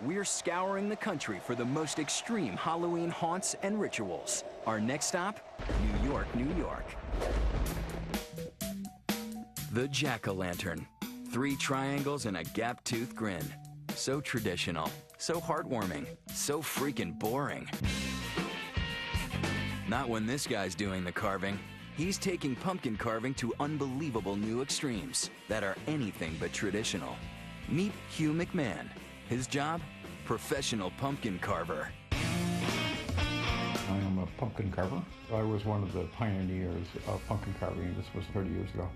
we're scouring the country for the most extreme Halloween haunts and rituals. Our next stop, New York, New York. The Jack-o'-lantern. 3 triangles and a gap-toothed grin. So traditional, so heartwarming, so freaking boring. Not when this guy's doing the carving. He's taking pumpkin carving to unbelievable new extremes that are anything but traditional. Meet Hugh McMahon. His job? Professional pumpkin carver. I am a pumpkin carver. I was one of the pioneers of pumpkin carving. This was 30 years ago.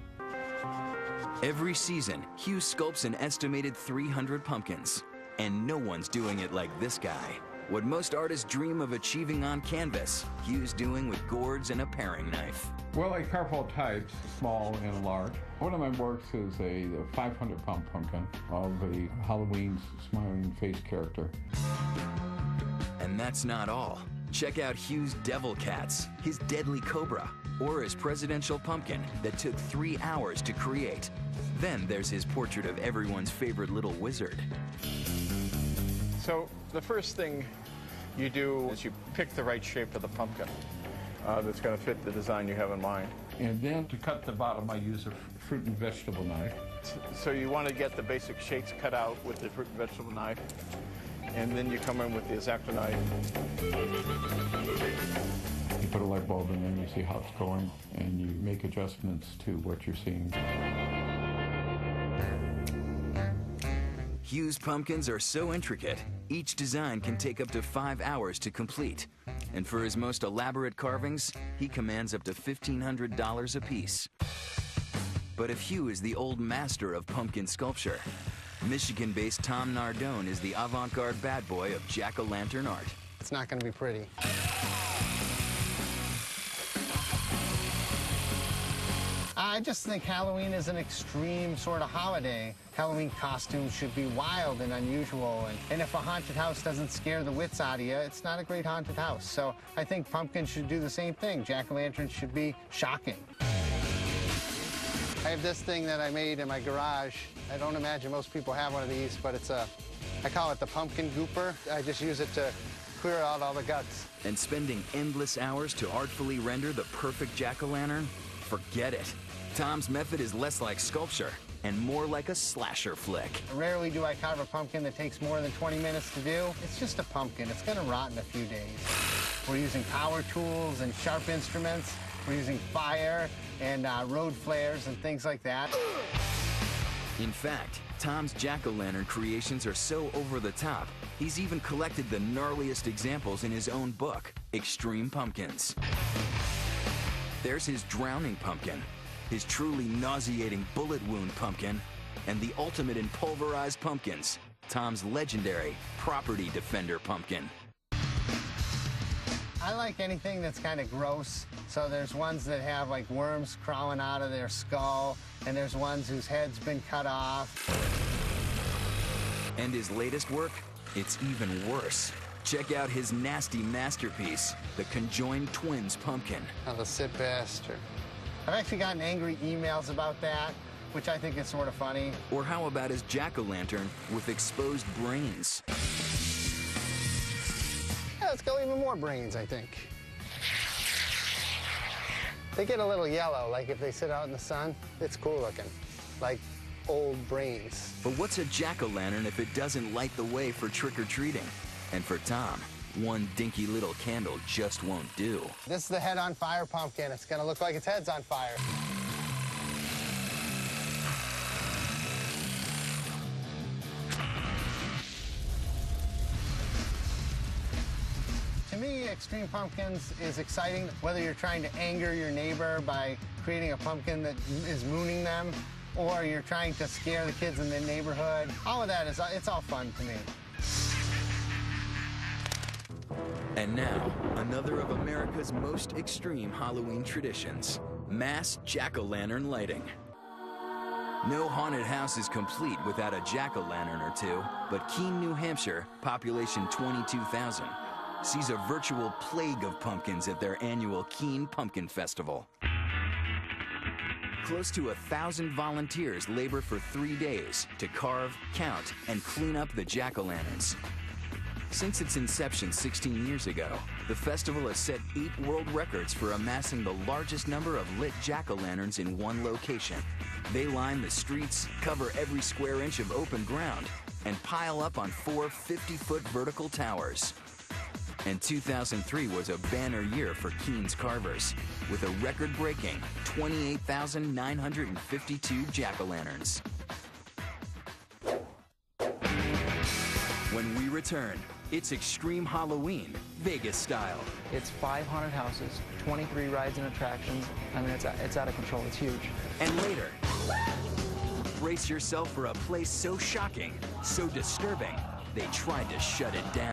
Every season, Hugh sculpts an estimated 300 pumpkins. And no one's doing it like this guy. What most artists dream of achieving on canvas, Hugh's doing with gourds and a paring knife. Well, I carve all types, small and large. One of my works is a 500-pound pumpkin of a Halloween smiling face character. And that's not all. Check out Hugh's Devil Cats, his deadly cobra, or his presidential pumpkin that took 3 hours to create. Then there's his portrait of everyone's favorite little wizard. So the first thing you do is you pick the right shape of the pumpkin that's going to fit the design you have in mind. And then to cut the bottom, I use a fruit and vegetable knife. So you want to get the basic shapes cut out with the fruit and vegetable knife, and then you come in with the X-Acto knife. You put a light bulb in there, you see how it's going, and you make adjustments to what you're seeing. Hugh's pumpkins are so intricate, each design can take up to 5 hours to complete. And for his most elaborate carvings, he commands up to $1,500 a piece. But if Hugh is the old master of pumpkin sculpture, Michigan-based Tom Nardone is the avant-garde bad boy of jack-o'-lantern art. It's not going to be pretty. I just think Halloween is an extreme sort of holiday. Halloween costumes should be wild and unusual, and if a haunted house doesn't scare the wits out of you, it's not a great haunted house. So I think pumpkins should do the same thing. Jack-o'-lanterns should be shocking. I have this thing that I made in my garage. I don't imagine most people have one of these, but I call it the pumpkin gooper. I just use it to clear out all the guts. And spending endless hours to artfully render the perfect jack-o'-lantern? Forget it. Tom's method is less like sculpture and more like a slasher flick. Rarely do I carve a pumpkin that takes more than 20 minutes to do. It's just a pumpkin. It's going to rot in a few days. We're using power tools and sharp instruments. We're using fire and road flares and things like that. In fact, Tom's jack-o'-lantern creations are so over the top, he's even collected the gnarliest examples in his own book, Extreme Pumpkins. There's his drowning pumpkin, his truly nauseating bullet wound pumpkin, and the ultimate in pulverized pumpkins, Tom's legendary Property Defender pumpkin. I like anything that's kind of gross. So there's ones that have like worms crawling out of their skull, and there's ones whose head's been cut off. And his latest work? It's even worse. Check out his nasty masterpiece, the Conjoined Twins pumpkin. Oh, the sick bastard. I've actually gotten angry emails about that, which I think is sort of funny. Or how about his jack-o'-lantern with exposed brains? Yeah, let's go even more brains, I think. They get a little yellow, like if they sit out in the sun, it's cool looking, like old brains. But what's a jack-o'-lantern if it doesn't light the way for trick-or-treating? And for Tom, one dinky little candle just won't do. This is the head on fire pumpkin. It's gonna look like its head's on fire. To me, Extreme Pumpkins is exciting, whether you're trying to anger your neighbor by creating a pumpkin that is mooning them, or you're trying to scare the kids in the neighborhood. All of that it's all fun to me. And now, another of America's most extreme Halloween traditions, mass jack-o'-lantern lighting. No haunted house is complete without a jack-o'-lantern or two, but Keene, New Hampshire, population 22,000, sees a virtual plague of pumpkins at their annual Keene Pumpkin Festival. Close to 1,000 volunteers labor for 3 days to carve, count, and clean up the jack-o'-lanterns. Since its inception 16 years ago, the festival has set 8 world records for amassing the largest number of lit jack-o'-lanterns in one location. They line the streets, cover every square inch of open ground, and pile up on 4 50-foot vertical towers. And 2003 was a banner year for Keene's carvers, with a record-breaking 28,952 jack-o'-lanterns. When we return, it's Extreme Halloween, Vegas style. It's 5 haunted houses, 23 rides and attractions. I mean, it's out of control. It's huge. And later, brace yourself for a place so shocking, so disturbing, they tried to shut it down.